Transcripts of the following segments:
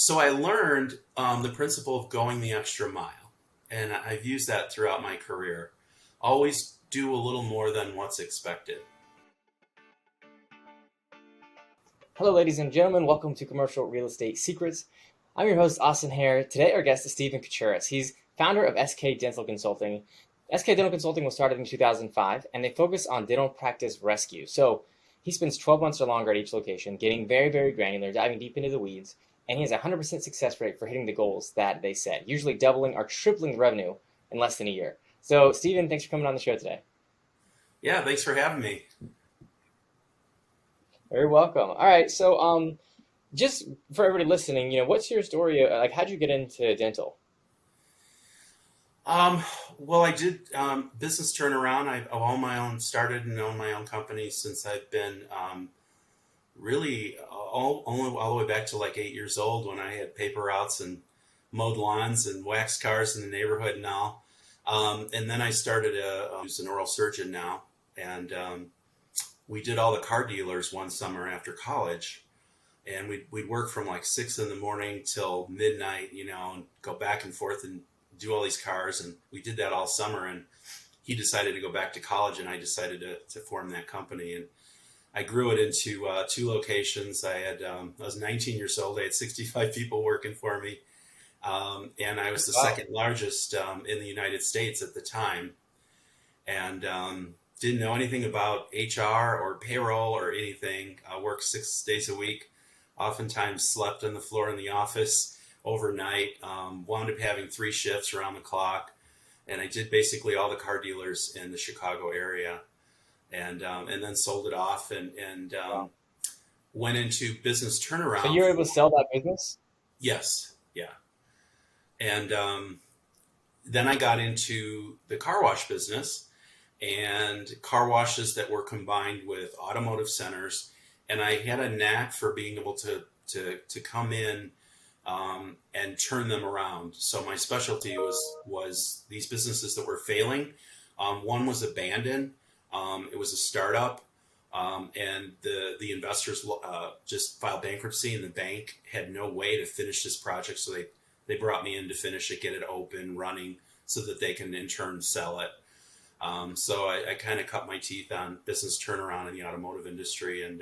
So I learned the principle of going the extra mile, and I've used that throughout my career. Always do a little more than what's expected. Hello, ladies and gentlemen. Welcome to Commercial Real Estate Secrets. I'm your host, Austin Hare. Today, our guest is Steve Kuchuris. He's founder of SK Dental Consulting. SK Dental Consulting was started in 2005, and they focus on dental practice rescue. So he spends 12 months or longer at each location, getting very, very granular, diving deep into the weeds, and he has a 100% success rate for hitting the goals that they set, usually doubling or tripling the revenue in less than a year. So, Steven, thanks for coming on the show today. Yeah, thanks for having me. Very welcome. All right, so just for everybody listening, what's your story? Like, how'd you get into dental? Um, well, I did business turnaround. I've owned my own, started and owned my own company since I've been really all the way back to like 8 years old when I had paper routes and mowed lawns and waxed cars in the neighborhood and all. And then I started who's an oral surgeon now, and we did all the car dealers one summer after college, and we'd work from like 6 in the morning till midnight, and go back and forth and do all these cars. And we did that all summer, and he decided to go back to college, and I decided to form that company. And I grew it into two locations. I was 19 years old. I had 65 people working for me. And I was the Wow. second largest in the United States at the time. And didn't know anything about HR or payroll or anything. I worked 6 days a week, oftentimes slept on the floor in the office overnight, wound up having 3 shifts around the clock. And I did basically all the car dealers in the Chicago area, and then sold it off and Wow. went into business So turnaround. you were able to sell that business? Yes, yeah. And then I got into the car wash business and car washes that were combined with automotive centers. And I had a knack for being able to come in and turn them around. So my specialty was these businesses that were failing. One was abandoned. It was a startup, and the investors just filed bankruptcy, and the bank had no way to finish this project. So they brought me in to finish it, get it open, running, so that they can in turn sell it. So I kind of cut my teeth on business turnaround in the automotive industry, and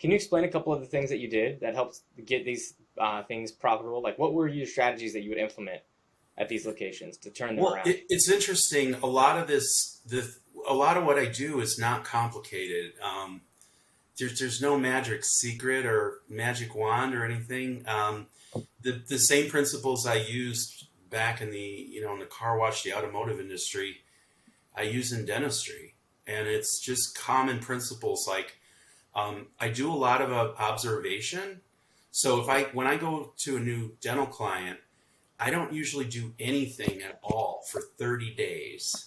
Can you explain a couple of the things that you did that helped get these things profitable? Like, what were your strategies that you would implement at these locations to turn them well, around? it's interesting. A lot of what I do is not complicated. There's no magic secret or magic wand or anything. The same principles I used back in in the car wash, the automotive industry, I use in dentistry, and it's just common principles. Like I do a lot of observation. So when I go to a new dental client, I don't usually do anything at all for 30 days.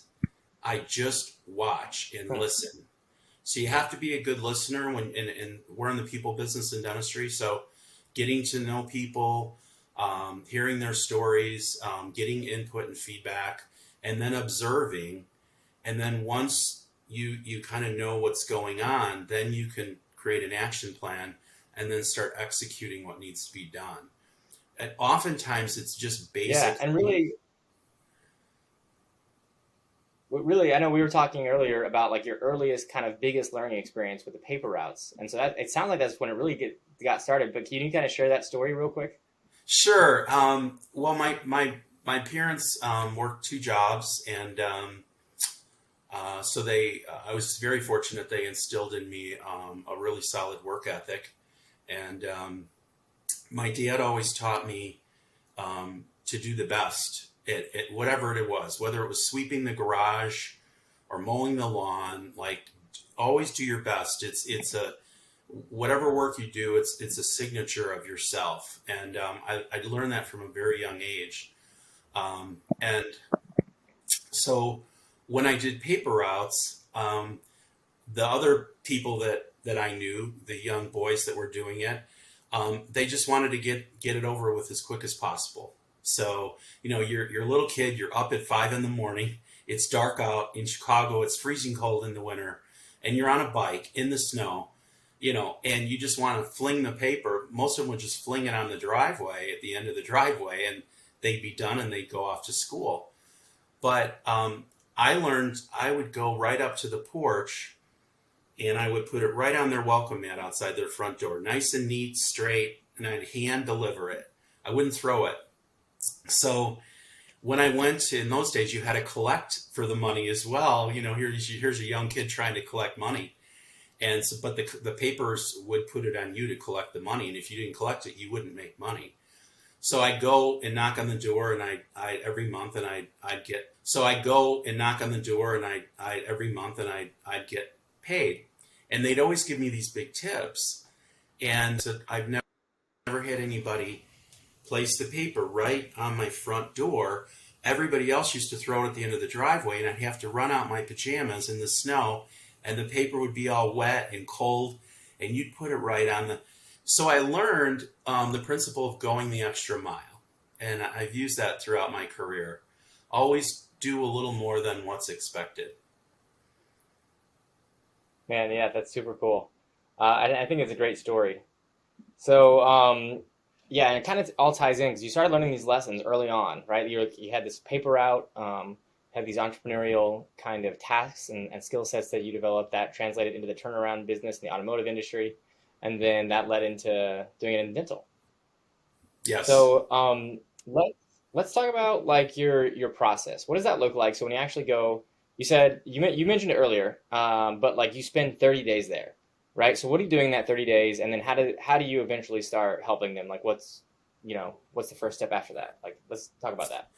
I just watch and listen. So you have to be a good listener and we're in the people business in dentistry. So getting to know people, hearing their stories, getting input and feedback, and then observing. And then once you kind of know what's going on, then you can create an action plan and then start executing what needs to be done. And oftentimes it's just Yeah, basic. and really, I know we were talking earlier about like your earliest kind of biggest learning experience with the paper routes, and so that it sounds like that's when it really got started. But can you kind of share that story real quick? Sure. Well, my parents worked 2 jobs, and so I was very fortunate. They instilled in me a really solid work ethic, and my dad always taught me to do the best at whatever it was, whether it was sweeping the garage or mowing the lawn. Like, always do your best. It's a whatever work you do, it's a signature of yourself, and I learned that from a very young age. And so when I did paper routes, the other people that I knew, the young boys that were doing it, they just wanted to get it over with as quick as possible. So, you're a little kid, you're up at 5 in the morning, it's dark out in Chicago, it's freezing cold in the winter, and you're on a bike in the snow, and you just want to fling the paper. Most of them would just fling it on the driveway at the end of the driveway, and they'd be done and they'd go off to school. But I learned I would go right up to the porch and I would put it right on their welcome mat outside their front door, nice and neat, straight, and I'd hand deliver it. I wouldn't throw it. So when I went, in those days, you had to collect for the money as well. Here's a young kid trying to collect money. And so, but the papers would put it on you to collect the money. And if you didn't collect it, you wouldn't make money. So I'd go and knock on the door, and I every month, and I'd get. So I'd go and knock on the door, and I every month, and I'd get paid. And they'd always give me these big tips. And so I've never had anybody place the paper right on my front door. Everybody else used to throw it at the end of the driveway, and I'd have to run out my pajamas in the snow, and the paper would be all wet and cold, and you'd put it right on the. So I learned the principle of going the extra mile, and I've used that throughout my career. Always do a little more than what's expected. Man, yeah, that's super cool. I think it's a great story. So, yeah, and it kind of all ties in because you started learning these lessons early on, right? You had this paper route, had these entrepreneurial kind of tasks and skill sets that you developed that translated into the turnaround business in the automotive industry, and then that led into doing it in dental. Yes. So, let's talk about like your process. What does that look like? So when you actually go, you said you mentioned it earlier, but like you spend 30 days there, right? So what are you doing that 30 days, and then how do you eventually start helping them? Like what's the first step after that? Like let's talk about that.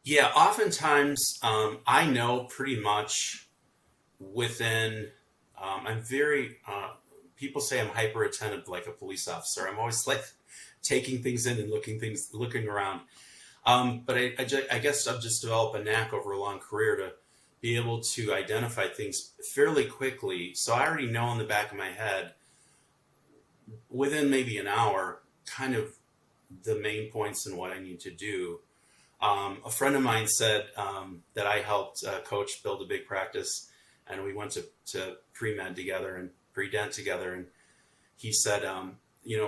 Yeah, oftentimes I know pretty much within. I'm very. People say I'm hyper attentive, like a police officer. I'm always like taking things in and looking around. But I guess I've just developed a knack over a long career to be able to identify things fairly quickly. So I already know in the back of my head, within maybe an hour, kind of the main points and what I need to do. A friend of mine said that I helped coach build a big practice, and we went to pre-med together and pre-dent together. And he said,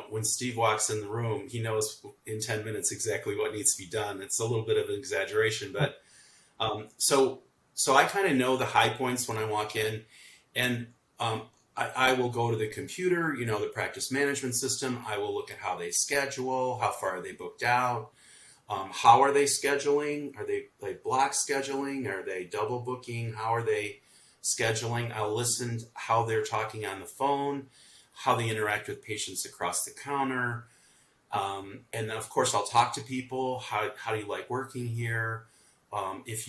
when Steve walks in the room, he knows in 10 minutes exactly what needs to be done. It's a little bit of an exaggeration, but so I kind of know the high points when I walk in, and I will go to the computer, the practice management system. I will look at how they schedule, how far are they booked out, how are they scheduling? Are they like block scheduling? Are they double booking? How are they scheduling? I'll listen to how they're talking on the phone, how they interact with patients across the counter. And then of course I'll talk to people. How do you like working here? If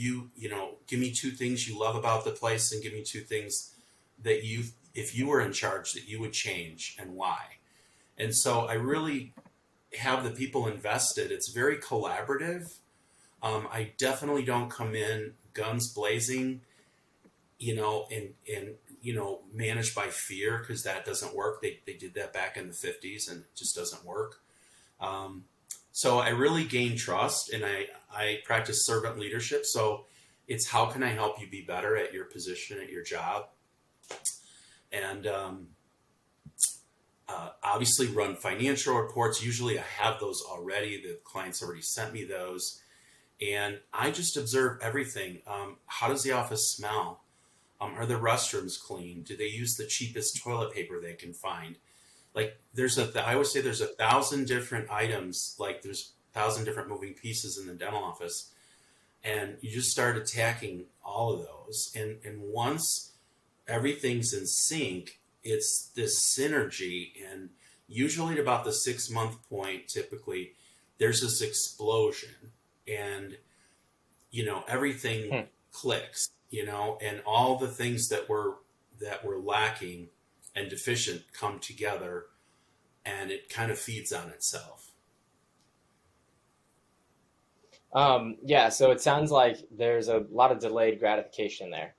give me 2 things you love about the place, and give me 2 things that if you were in charge, that you would change and why. And so I really have the people invested. It's very collaborative. I definitely don't come in guns blazing, and managed by fear, because that doesn't work. They did that back in the 50s and it just doesn't work. So I really gain trust, and I practice servant leadership. So it's how can I help you be better at your position, at your job? And obviously run financial reports. Usually I have those already. The client's already sent me those. And I just observe everything. How does the office smell? Are the restrooms clean? Do they use the cheapest toilet paper they can find? Like I always say there's 1,000 different items, like there's 1,000 different moving pieces in the dental office. And you just start attacking all of those. And once everything's in sync, it's this synergy. And usually at about the 6-month point, typically, there's this explosion. And, everything clicks, and all the things that were lacking and deficient come together, and it kind of feeds on itself. Yeah, so it sounds like there's a lot of delayed gratification there.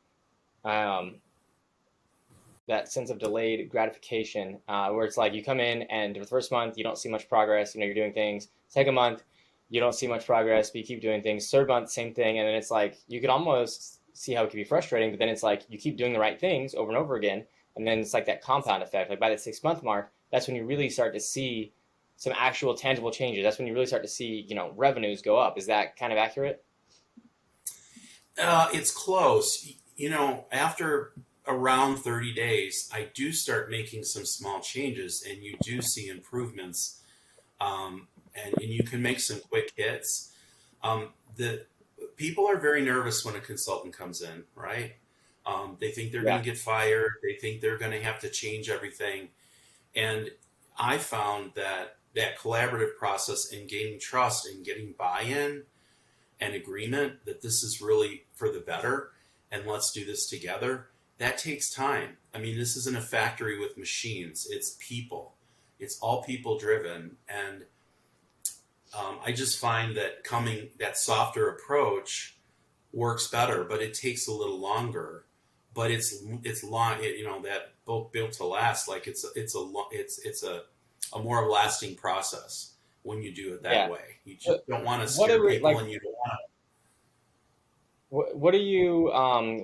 That sense of delayed gratification, where it's like you come in and the first month you don't see much progress, you're doing things. Second month, you don't see much progress, but you keep doing things. Third month, same thing. And then it's like, you could almost see how it could be frustrating, but then it's like you keep doing the right things over and over again. And then it's like that compound effect. Like by the 6 month mark, that's when you really start to see some actual tangible changes. That's when you really start to see, revenues go up. Is that kind of accurate? It's close. After around 30 days, I do start making some small changes, and you do see improvements. And you can make some quick hits. The people are very nervous when a consultant comes in, right? They think they're going Yeah. to get fired. They think they're going to have to change everything. And I found that collaborative process in gaining trust and getting buy-in and agreement that this is really for the better and let's do this together, that takes time. I mean, this isn't a factory with machines. It's people. It's all people driven. And I just find that softer approach works better, but it takes a little longer. But it's long. That book built to last. Like it's a more lasting process when you do it that Yeah. way. You just What don't want to what scare are people, like and you don't want what are you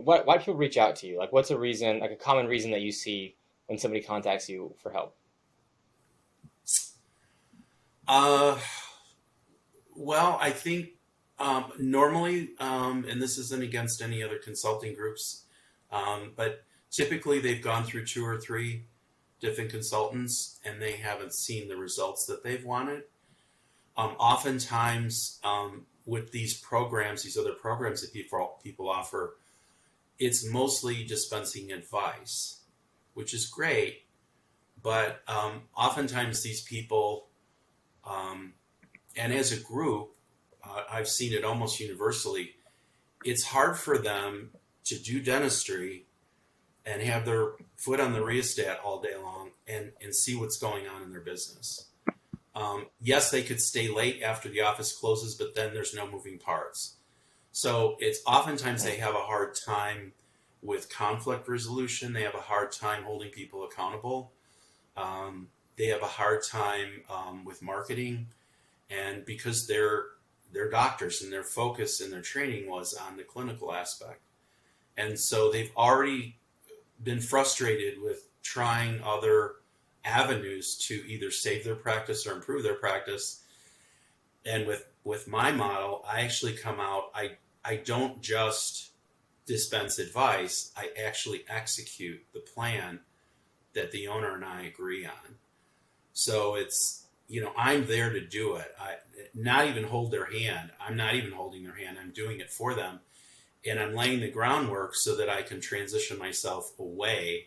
why do people reach out to you? Like what's a reason, like a common reason that you see when somebody contacts you for help? to. Well, I think normally, and this isn't against any other consulting groups, but typically they've gone through two or three different consultants and they haven't seen the results that they've wanted. Oftentimes, with these other programs that people offer, it's mostly dispensing advice, which is great, but oftentimes these people, um, and as a group, I've seen it almost universally, it's hard for them to do dentistry and have their foot on the rheostat all day long and see what's going on in their business. Yes, they could stay late after the office closes, but then there's no moving parts. So it's oftentimes they have a hard time with conflict resolution. They have a hard time holding people accountable. They have a hard time with marketing, and because they're doctors and their focus and their training was on the clinical aspect, and so they've already been frustrated with trying other avenues to either save their practice or improve their practice. And with my model, I actually come out, I don't just dispense advice, I actually execute the plan that the owner and I agree on. So I'm there to do it. I not even hold their hand. I'm not even holding their hand. I'm doing it for them. And I'm laying the groundwork so that I can transition myself away,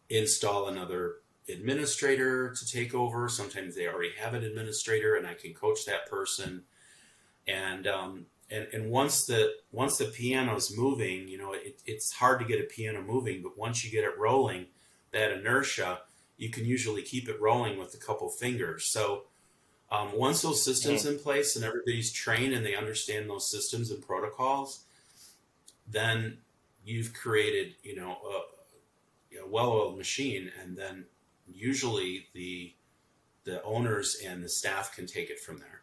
install another administrator to take over. Sometimes they already have an administrator and I can coach that person. And once the piano's moving, it's hard to get a piano moving, but once you get it rolling, that inertia, you can usually keep it rolling with a couple fingers. So once those systems in place and everybody's trained and they understand those systems and protocols, then you've created, a well-oiled machine, and then usually the owners and the staff can take it from there.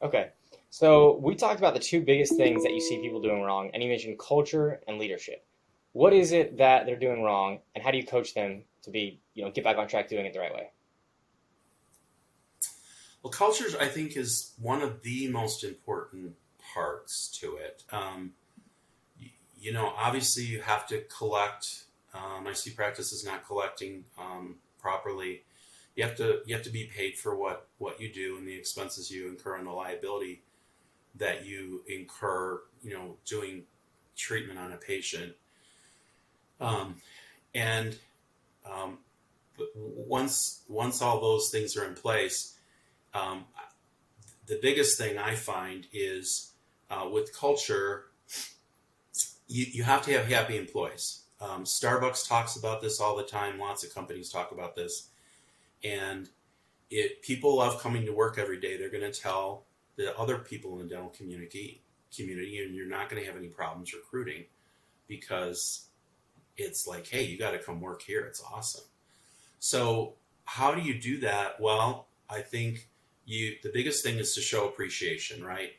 Okay. So we talked about the two biggest things that you see people doing wrong, and you mentioned culture and leadership. What is it that they're doing wrong, and how do you coach them to be, get back on track doing it the right way? Well, culture, I think, is one of the most important parts to it. Obviously you have to collect. I see practices not collecting properly. You have to be paid for what you do and the expenses you incur and the liability that you incur, doing treatment on a patient. And but once all those things are in place, the biggest thing I find is with culture, you have to have happy employees. Starbucks talks about this all the time. Lots of companies talk about this. And people love coming to work every day. They're going to tell the other people in the dental community, and you're not going to have any problems recruiting because it's like, hey, you got to come work here. It's awesome. So how do you do that? Well, I think the biggest thing is to show appreciation, right?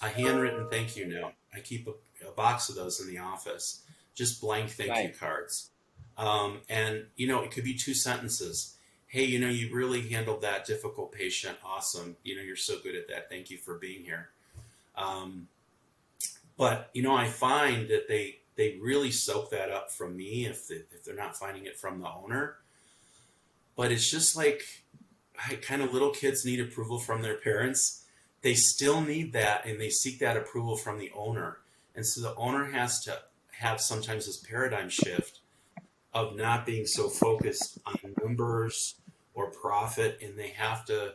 A handwritten thank you note. I keep a box of those in the office, just blank thank you Nice. cards. And, it could be two sentences. Hey, you really handled that difficult patient. Awesome. You're so good at that. Thank you for being here. Um, but, I find that they really soak that up from me if they're not finding it from the owner. But it's just like kind of little kids need approval from their parents. They still need that, and they seek that approval from the owner. And so the owner has to have sometimes this paradigm shift of not being so focused on numbers or profit, and they have to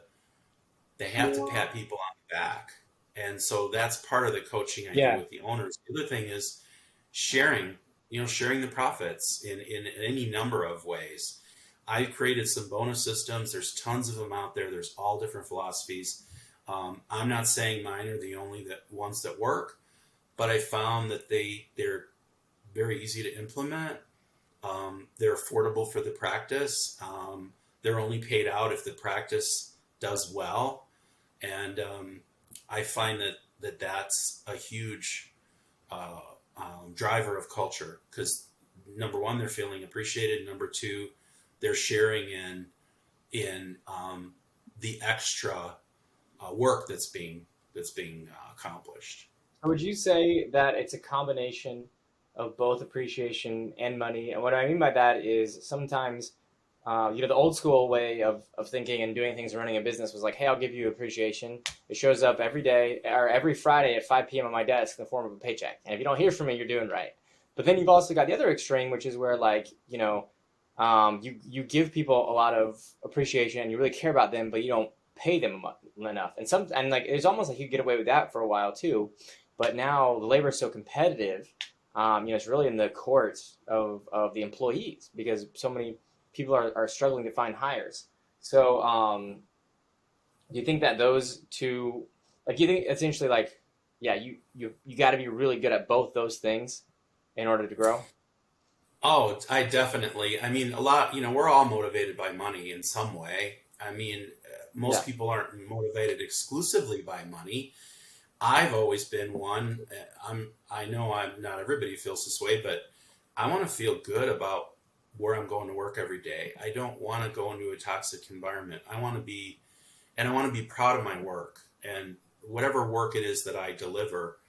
pat people on the back. And so that's part of the coaching I do Yeah. with the owners. The other thing is sharing, sharing the profits in any number of ways. I've created some bonus systems. There's tons of them out there. There's all different philosophies. I'm not saying mine are the only ones that work, but I found that they're very easy to implement. They're affordable for the practice. They're only paid out if the practice does well, and I find that's a huge uh, driver of culture because number one, they're feeling appreciated. Number two, they're sharing in the extra work that's being accomplished. So would you say that it's a combination of both appreciation and money? And what I mean by that is sometimes, the old school way of thinking and doing things and running a business was like, hey, I'll give you appreciation. It shows up every day or every Friday at 5 p.m. on my desk in the form of a paycheck. And if you don't hear from me, you're doing right. But then you've also got the other extreme, which is where like, you give people a lot of appreciation and you really care about them, but you don't pay them enough. And like it's almost like you get away with that for a while too. But now the labor is so competitive, it's really in the courts of the employees because so many people are struggling to find hires. So do you think that those two, like, you think essentially like, yeah, you got to be really good at both those things in order to grow? Oh, I definitely. I mean, a lot. We're all motivated by money in some way. I mean, Yeah. most people aren't motivated exclusively by money. I've always been one. I know not everybody feels this way, but I want to feel good about where I'm going to work every day. I don't want to go into a toxic environment. I want to be proud of my work and whatever work it is that I deliver.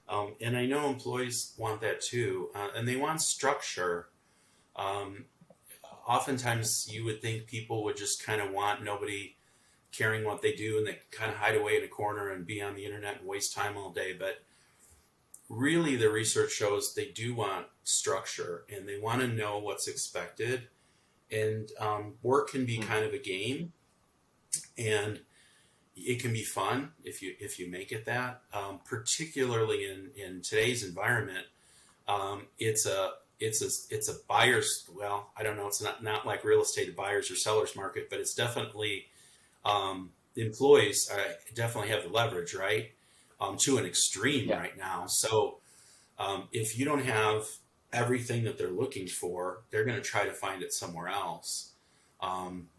And I know employees want that too, and they want structure. Um, Oftentimes, you would think people would just kind of want nobody caring what they do, and they kind of hide away in a corner and be on the internet and waste time all day. But really, the research shows they do want structure and they want to know what's expected. And work can be kind of a game, and it can be fun if you make it that. Particularly in today's environment, it's a buyer's, well, I don't know, it's not like real estate, a buyer's or seller's market, but it's definitely the employees definitely have the leverage, right? To an extreme Yeah. right now. So if you don't have everything that they're looking for, they're going to try to find it somewhere else. Um,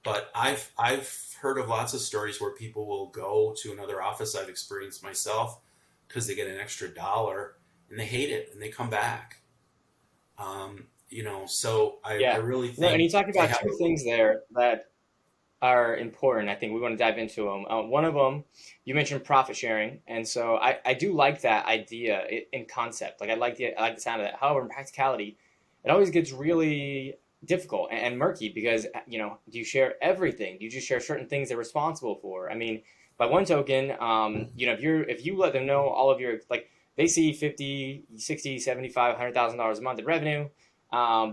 but I've heard of lots of stories where people will go to another office. I've experienced myself because they get an extra dollar and they hate it and they come back. So I Yeah. really No, and think you talked to about have two things there that are important. I think we want to dive into them. One of them, you mentioned profit sharing, and so I do like that idea in concept. Like I like the sound of that. However, in practicality, it always gets really difficult and murky because do you share everything? Do you just share certain things they're responsible for? I mean, by one token, if you let them know all of your like they see 50, 60, 75, $100,000 a month in revenue,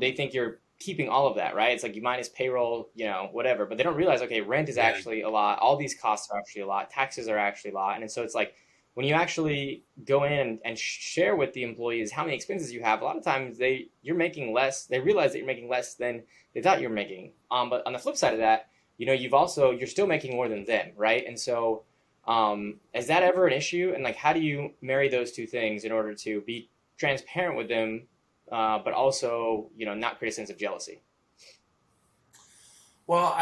they think you're keeping all of that, right? It's like you minus payroll, whatever. But they don't realize, okay, rent is yeah, actually a lot. All these costs are actually a lot. Taxes are actually a lot. And so it's like when you actually go in and share with the employees how many expenses you have, a lot of times you're making less. They realize that you're making less than they thought you were making. But on the flip side of that, you're still making more than them, right? And so is that ever an issue? And like, how do you marry those two things in order to be transparent with them, but also, not create a sense of jealousy? well,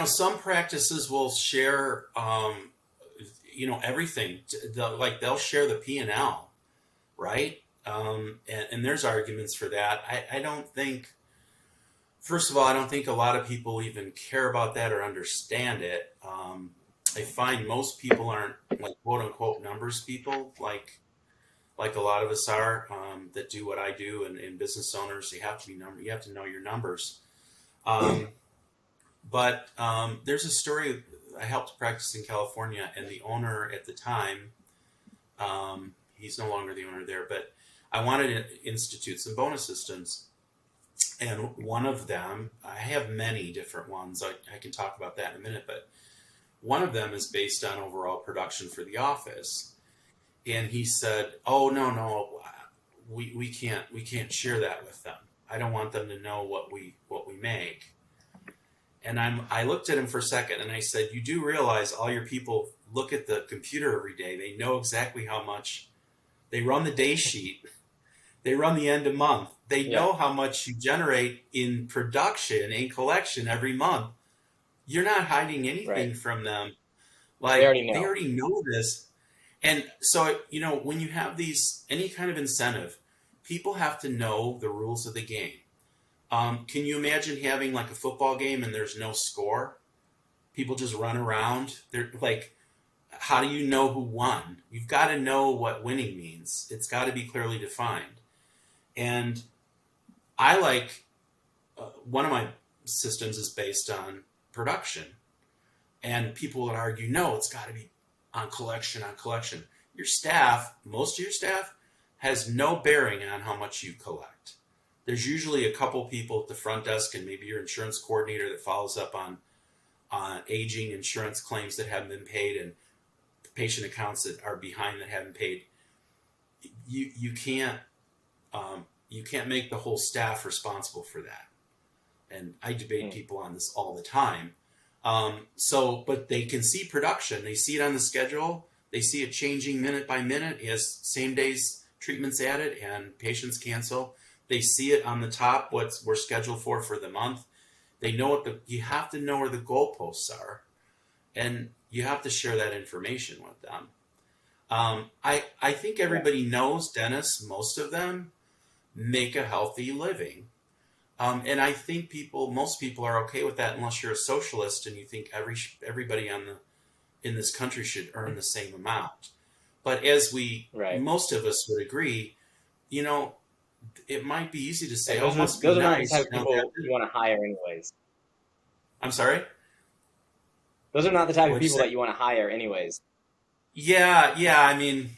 some practices will share, everything. Like they'll share the P&L, right? And there's arguments for that. I don't think First of all, I don't think a lot of people even care about that or understand it. I find most people aren't like quote unquote numbers people, like a lot of us are that do what I do, and business owners. You have to be number. You have to know your numbers. Um, but there's a story. I helped practice in California, and the owner at the time, he's no longer the owner there, but I wanted to institute some bonus systems. And one of them, I have many different ones. I can talk about that in a minute, but one of them is based on overall production for the office. And he said, "Oh, no, we can't share that with them. I don't want them to know what we make." And I looked at him for a second and I said, "You do realize all your people look at the computer every day. They know exactly how much they run the day sheet. They run the end of month. They Yeah, know how much you generate in production and collection every month. You're not hiding right. anything from them. They Like already they know. already know this." And so, when you have any kind of incentive, people have to know the rules of the game. Can you imagine having like a football game and there's no score? People just run around. They're like, how do you know who won? You've got to know what winning means. It's got to be clearly defined. And I like one of my systems is based on production, and people would argue, no, it's got to be on collection, on collection. Most of your staff, has no bearing on how much you collect. There's usually a couple people at the front desk and maybe your insurance coordinator that follows up on aging insurance claims that haven't been paid and patient accounts that are behind that haven't paid. You can't you can't make the whole staff responsible for that. And I debate Mm. people on this all the time. But they can see production. They see it on the schedule. They see it changing minute by minute as same days treatments added and patients cancel. They see it on the top, what we're scheduled for the month. They know you have to know where the goalposts are, and you have to share that information with them. I think Yeah, everybody knows dentists, most of them make a healthy living. And I think most people are okay with that unless you're a socialist and you think everybody in this country should earn the same amount. But right. most of us would agree, you know, it might be easy to Right. say, "Oh, it must be Those are not the nice," type of people you want to hire anyways. I'm sorry. Those are not the type of What'd you people say? that you want to hire anyways. Yeah, yeah. I mean,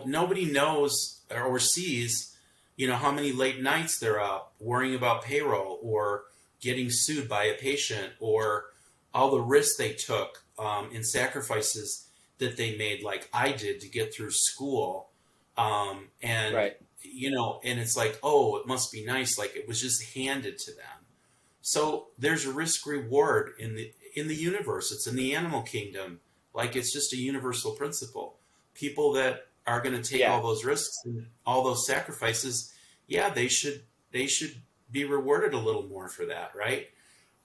nobody knows or sees, how many late nights they're up worrying about payroll or getting sued by a patient or all the risks they took and sacrifices that they made, like I did, to get through school. And, Right. and it's like, oh, it must be nice. Like it was just handed to them. So there's a risk reward in the universe. It's in the animal kingdom. Like it's just a universal principle. People that are going to take Yeah. all those risks and all those sacrifices, yeah, they should be rewarded a little more for that, right?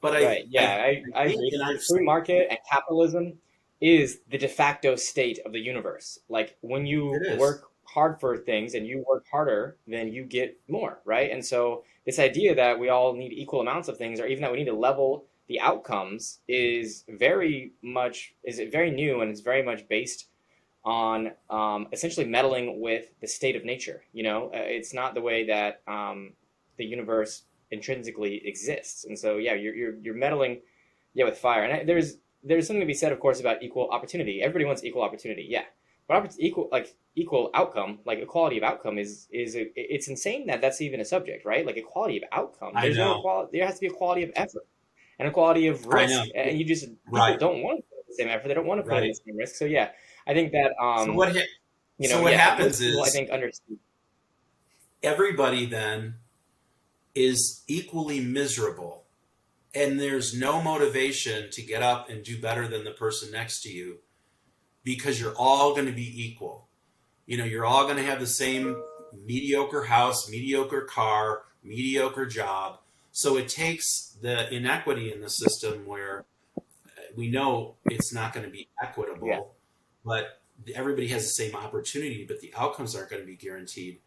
But I Right. I, Yeah. I I think, agree. and The I've free market and capitalism is the de facto state of the universe. Like when it you is. work hard for things and you work harder, then you get more, right? And so this idea that we all need equal amounts of things, or even that we need to level the outcomes, is very new, and it's very much based on essentially meddling with the state of nature. It's not the way that the universe intrinsically exists, and so yeah, you're meddling, yeah, with fire. And there's something to be said, of course, about equal opportunity. Everybody wants equal opportunity, yeah, but equal outcome, like equality of outcome, it's insane that that's even a subject, right? Like equality of outcome. I There's no know. equality. There has to be equality of effort and equality of I know. risk, and people Right. don't want to put in the same effort. They don't want to put in the Right. same risk. So yeah, I think that So what ha- so what yeah, happens most people I is think understand. everybody then is equally miserable, and there's no motivation to get up and do better than the person next to you because you're all going to be equal. You're all going to have the same mediocre house, mediocre car, mediocre job. So it takes the inequity in the system where we know it's not going to be Yeah, equitable, but everybody has the same opportunity, but the outcomes aren't going to be guaranteed.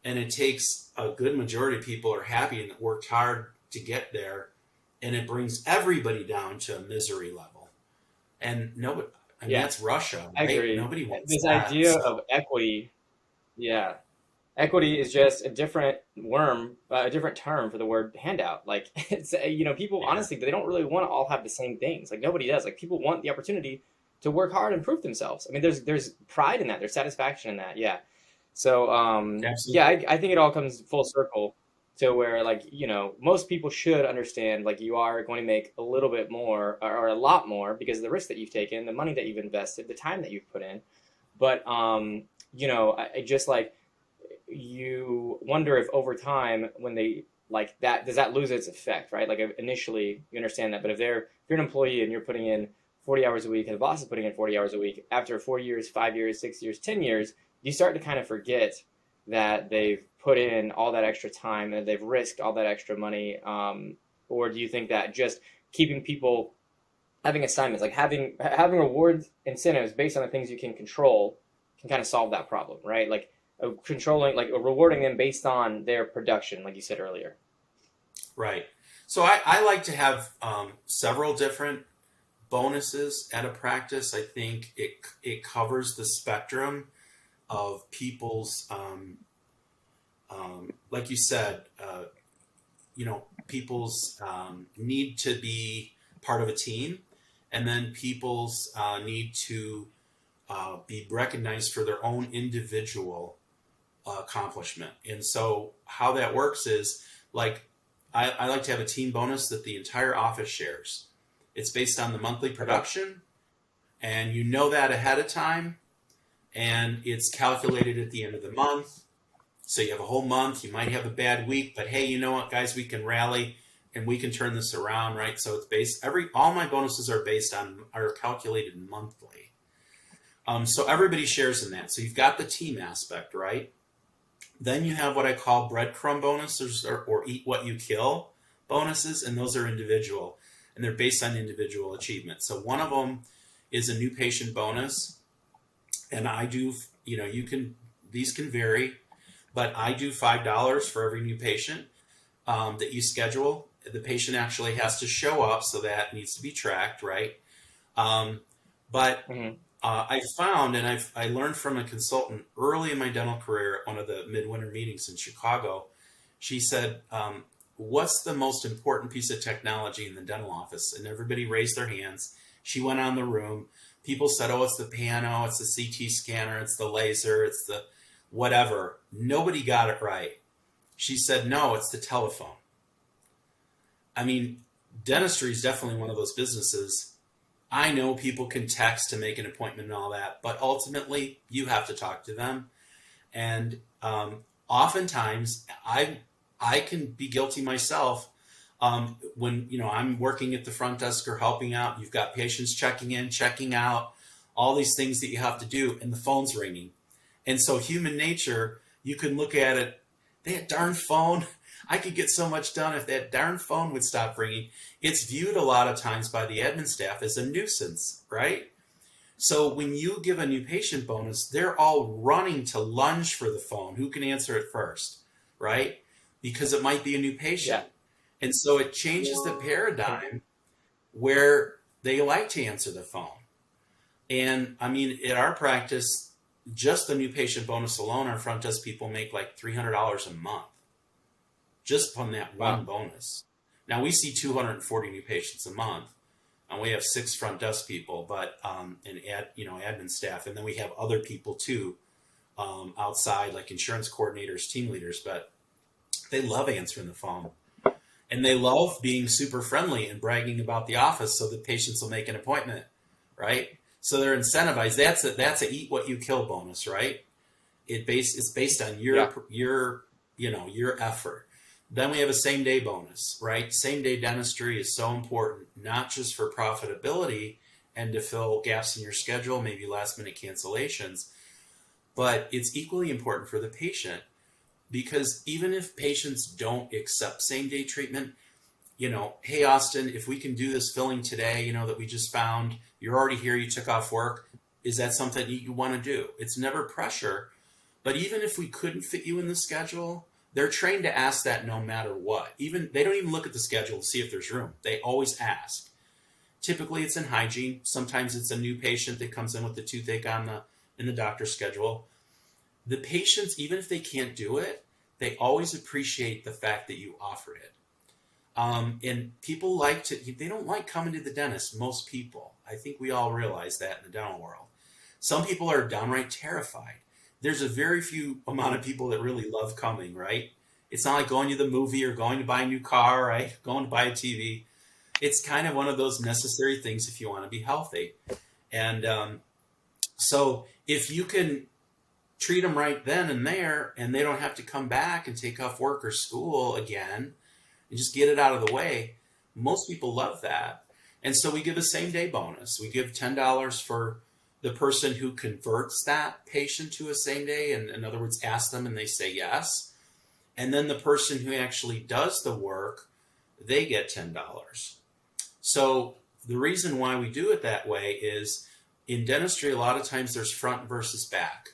And it takes a good majority of people are happy and worked hard to get there, and it brings everybody down to a misery level. And nobody, I mean, Yeah, that's Russia, I right? agree. Nobody wants This that. idea So of equity, yeah, equity is just a different a different term for the word handout. Like it's people yeah, honestly they don't really want to all have the same things. Like nobody does. Like people want the opportunity to work hard and prove themselves. I mean, there's pride in that. There's satisfaction in that. Yeah. So yeah, absolutely. I think it all comes full circle to where like most people should understand like you are going to make a little bit more or a lot more because of the risk that you've taken, the money that you've invested, the time that you've put in. But I just like you wonder if over time when they like that does that lose its effect, right? Like initially you understand that, but if you're an employee and you're putting in 40 hours a week and the boss is putting in 40 hours a week, after 4 years, 5 years, 6 years, 10 years, you start to kind of forget that they've put in all that extra time and they've risked all that extra money. Or do you think that just keeping people having assignments, like having rewards incentives based on the things you can control, can kind of solve that problem, right? Like controlling, like rewarding them based on their production, like you said earlier. Right. So I like to have several different bonuses at a practice. I think it covers the spectrum of people's, like you said, people's need to be part of a team, and then people's need to be recognized for their own individual accomplishment. And so how that works is like I like to have a team bonus that the entire office shares. It's based on the monthly Okay. production, and you know that ahead of time, and it's calculated at the end of the month. So you have a whole month. You might have a bad week, but hey, you know what, guys? We can rally and we can turn this around, right? So it's based all my bonuses are calculated monthly. So everybody shares in that. So you've got the team aspect, right? Then you have what I call breadcrumb bonuses or eat what you kill bonuses, and those are individual, and they're based on individual achievement. So one of them is a new patient bonus, and I do, these can vary, but I do $5 for every new patient that you schedule. The patient actually has to show up, so that needs to be tracked, right? But Mm-hmm. I found, and I learned from a consultant early in my dental career at one of the midwinter meetings in Chicago. She said, what's the most important piece of technology in the dental office? And everybody raised their hands. She went on the room. People said, oh, it's the piano, it's the CT scanner, it's the laser, it's the whatever. Nobody got it right. She said, no, it's the telephone. I mean, dentistry is definitely one of those businesses. I know people can text to make an appointment and all that, but ultimately you have to talk to them. And oftentimes I can be guilty myself when I'm working at the front desk or helping out. You've got patients checking in, checking out, all these things that you have to do, and the phone's ringing. And so human nature, you can look at it, that darn phone. I could get so much done if that darn phone would stop ringing. It's viewed a lot of times by the admin staff as a nuisance, right? So when you give a new patient bonus, they're all running to lunge for the phone. Who can answer it first, right? Because it might be a new Yeah. patient. And so it changes the paradigm where they like to answer the phone. And I mean, at our practice, just the new patient bonus alone, our front desk people make like $300 a month just from that one Wow. bonus. Now we see 240 new patients a month, and we have 6 front desk people, but admin staff, and then we have other people too outside, like insurance coordinators, team leaders. But they love answering the phone, and they love being super friendly and bragging about the office, so that patients will make an appointment, right? So they're incentivized. That's a eat what you kill bonus, right? It's based on Yeah. your effort. Then we have a same day bonus, right? Same day dentistry is so important, not just for profitability and to fill gaps in your schedule, maybe last minute cancellations, but it's equally important for the patient, because even if patients don't accept same day treatment, hey, Austin, if we can do this filling today, that we just found, you're already here, you took off work. Is that something you want to do? It's never pressure. But even if we couldn't fit you in the schedule, They're trained to ask that no matter what. Even they don't even look at the schedule to see if there's room. They always ask. Typically, it's in hygiene. Sometimes it's a new patient that comes in with the toothache in the doctor's schedule. The patients, even if they can't do it, they always appreciate the fact that you offer it. And people they don't like coming to the dentist, most people. I think we all realize that in the dental world. Some people are downright terrified. There's a very few amount of people that really love coming, right? It's not like going to the movie or going to buy a new car, right? Going to buy a TV. It's kind of one of those necessary things if you want to be healthy. And so if you can treat them right then and there, and they don't have to come back and take off work or school again, and just get it out of the way, most people love that. And so we give a same day bonus. We give $10 for the person who converts that patient to a same day, and in other words, ask them and they say yes. And then the person who actually does the work, they get $10. So the reason why we do it that way is in dentistry, a lot of times there's front versus back.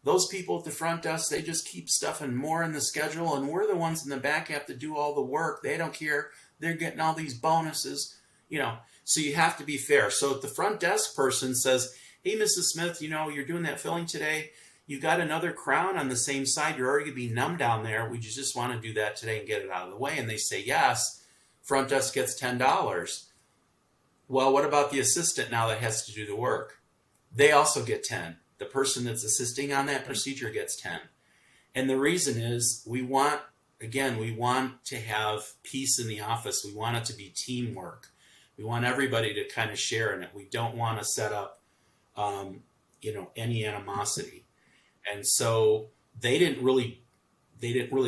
Those people at the front desk, they just keep stuffing more in the schedule, and we're the ones in the back have to do all the work. They don't care. They're getting all these bonuses, so you have to be fair. So if the front desk person says, hey, Mrs. Smith, you're doing that filling today. You got another crown on the same side. You're already going to be numb down there. Would you just want to do that today and get it out of the way? And they say yes. Front desk gets $10. Well, what about the assistant now that has to do the work? They also get 10. The person that's assisting on that procedure gets 10. And the reason is we want to have peace in the office. We want it to be teamwork. We want everybody to kind of share in it. We don't want to set up, any animosity. And so they didn't really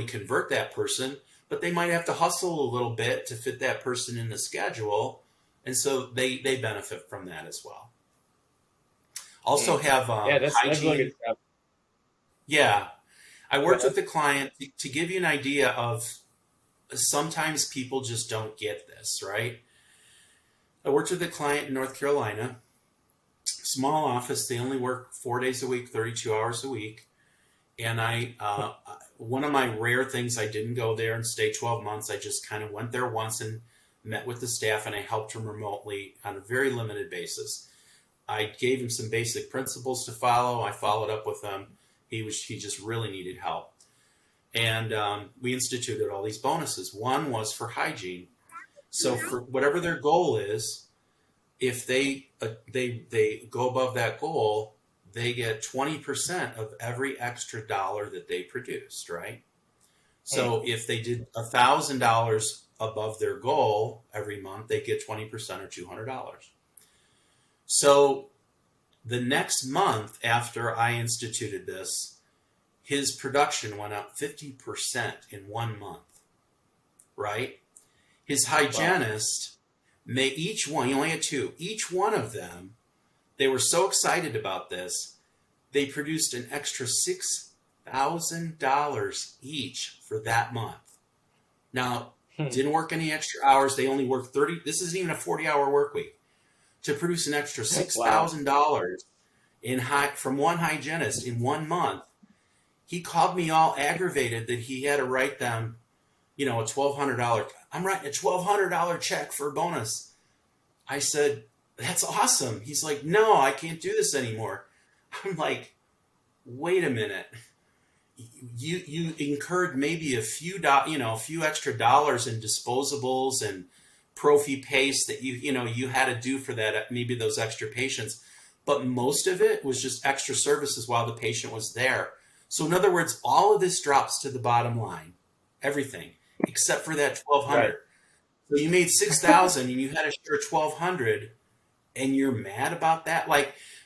convert that person, but they might have to hustle a little bit to fit that person in the schedule. And so they benefit from that as well. Also have that's really good stuff. Yeah. I worked with the client to give you an idea of sometimes people just don't get this, right? I worked with a client in North Carolina, small office. They only work 4 days a week, 32 hours a week. And one of my rare things, I didn't go there and stay 12 months. I just kind of went there once and met with the staff, and I helped him remotely on a very limited basis. I gave him some basic principles to follow. I followed up with him. He just really needed help. And we instituted all these bonuses. One was for hygiene. So for whatever their goal is, if they go above that goal, they get 20% of every extra dollar that they produced, right? So if they did $1,000 above their goal every month, they get 20% or $200. So the next month after I instituted this, his production went up 50% in 1 month, right? His hygienist, each one, he only had 2, each one of them, they were so excited about this, they produced an extra $6,000 each for that month. Now, didn't work any extra hours. They only worked 30. This isn't even a 40-hour work week. To produce an extra $6,000 from one hygienist in 1 month, he called me all aggravated that he had to write them, a $1,200. I'm writing a $1,200 check for a bonus. I said, that's awesome. He's like, no, I can't do this anymore. I'm like, wait a minute. You incurred maybe a few extra dollars in disposables and prophy paste that you had to do for that, maybe those extra patients, but most of it was just extra services while the patient was there. So in other words, all of this drops to the bottom line, everything except for that $1,200. Right. So you made $6,000 and you had to share $1,200, and you're mad about that.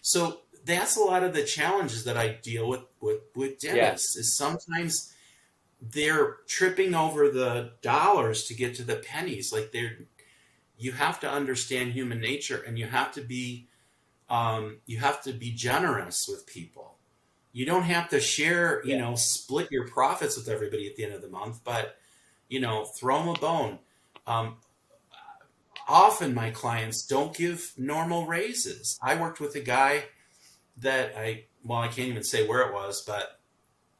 So that's a lot of the challenges that I deal with dentists. Is sometimes they're tripping over the dollars to get to the pennies. You have to understand human nature, and you have to be generous with people. You don't have to share, split your profits with everybody at the end of the month, but, throw them a bone. Often my clients don't give normal raises. I worked with a guy that I can't even say where it was, but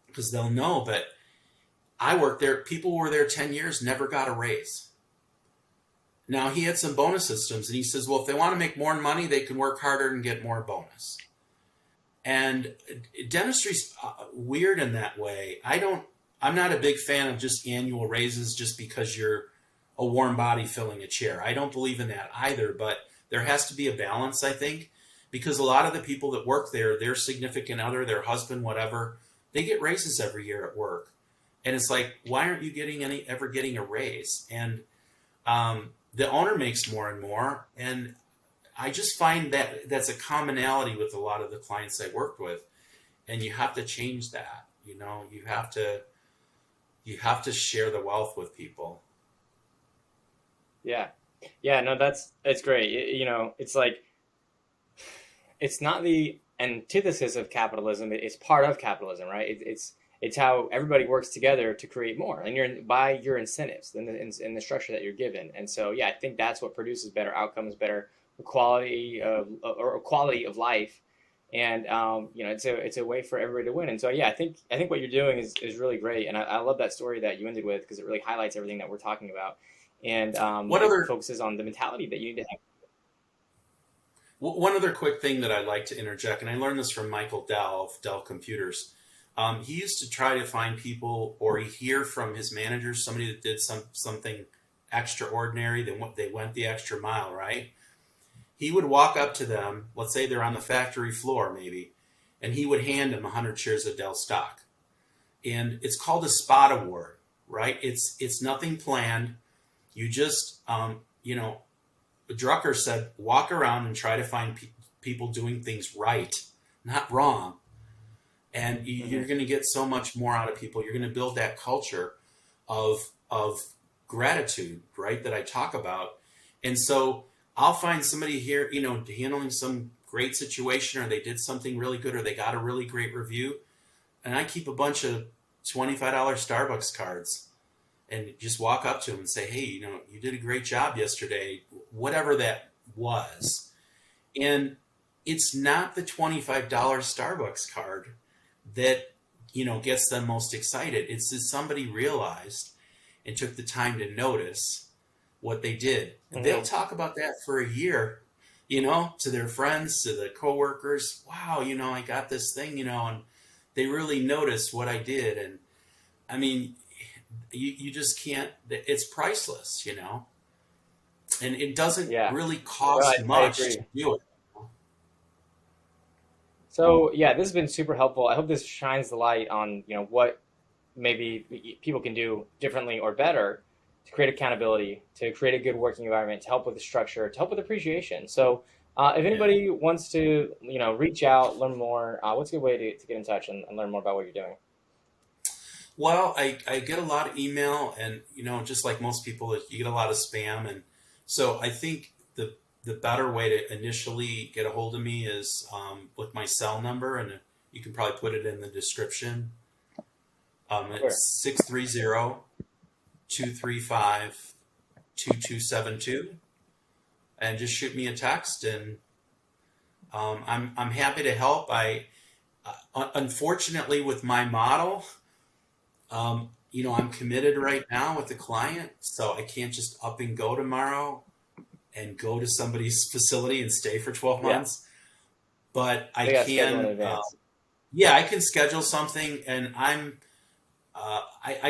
because they'll know, but I worked there. People were there 10 years, never got a raise. Now he had some bonus systems, and he says, well, if they want to make more money, they can work harder and get more bonus. And dentistry's weird in that way. I'm not a big fan of just annual raises just because you're a warm body filling a chair. I don't believe in that either, but there has to be a balance, I think, because a lot of the people that work there, their significant other, their husband, whatever, they get raises every year at work. And it's like, why aren't you ever getting a raise? And the owner makes more and more. And I just find that that's a commonality with a lot of the clients I worked with. And you have to change that. You know, you have to share the wealth with people. Yeah. Yeah, no, it's great. You know, it's like, it's not the antithesis of capitalism. It's part of capitalism, right? It's how everybody works together to create more, and by your incentives and the structure that you're given. And so, yeah, I think that's what produces better outcomes, better quality of life. And you know, it's a way for everybody to win. And so, yeah, I think what you're doing is really great. And I love that story that you ended with, because it really highlights everything that we're talking about. And it focuses on the mentality that you need to have. One other quick thing that I'd like to interject, and I learned this from Michael Dell of Dell Computers. He used to try to find people, or he'd hear from his managers, somebody that did something extraordinary, they went the extra mile, right? He would walk up to them, let's say they're on the factory floor maybe, and he would hand them 100 shares of Dell stock. And it's called a spot award, right? It's nothing planned. You just, you know, Drucker said, walk around and try to find people doing things right, not wrong. And you're going to get so much more out of people. You're going to build that culture of gratitude, right, that I talk about. And so I'll find somebody here, you know, handling some great situation, or they did something really good, or they got a really great review. And I keep a bunch of $25 Starbucks cards and just walk up to them and say, hey, you know, you did a great job yesterday, whatever that was. And it's not the $25 Starbucks card that, you know, gets them most excited. It's that somebody realized and took the time to notice what they did. And they'll talk about that for a year, you know, to their friends, to the coworkers. Wow, you know, I got this thing, you know, and they really noticed what I did. And I mean, you just can't, it's priceless, you know, and it doesn't really cost much to do it. So yeah, this has been super helpful. I hope this shines the light on, you know, what maybe people can do differently or better to create accountability, to create a good working environment, to help with the structure, to help with appreciation. So if anybody wants to, you know, reach out, learn more, what's a good way to get in touch and learn more about what you're doing? Well, I get a lot of email, and, you know, just like most people, you get a lot of spam. And so I think the better way to initially get a hold of me is with my cell number, and you can probably put it in the description. It's 630-235-2272, and just shoot me a text, and I'm happy to help. Unfortunately, with my model, you know, I'm committed right now with the client, so I can't just up and go tomorrow and go to somebody's facility and stay for 12 months. But I can, I can schedule something, and I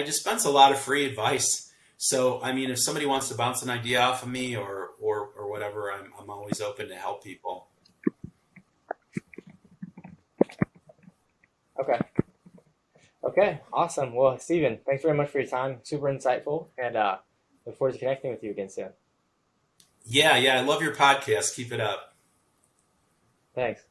dispense a lot of free advice. So, I mean, if somebody wants to bounce an idea off of me or whatever, I'm always open to help people. Okay, awesome. Well, Steven, thanks very much for your time. Super insightful, and look forward to connecting with you again soon. Yeah, I love your podcast. Keep it up. Thanks.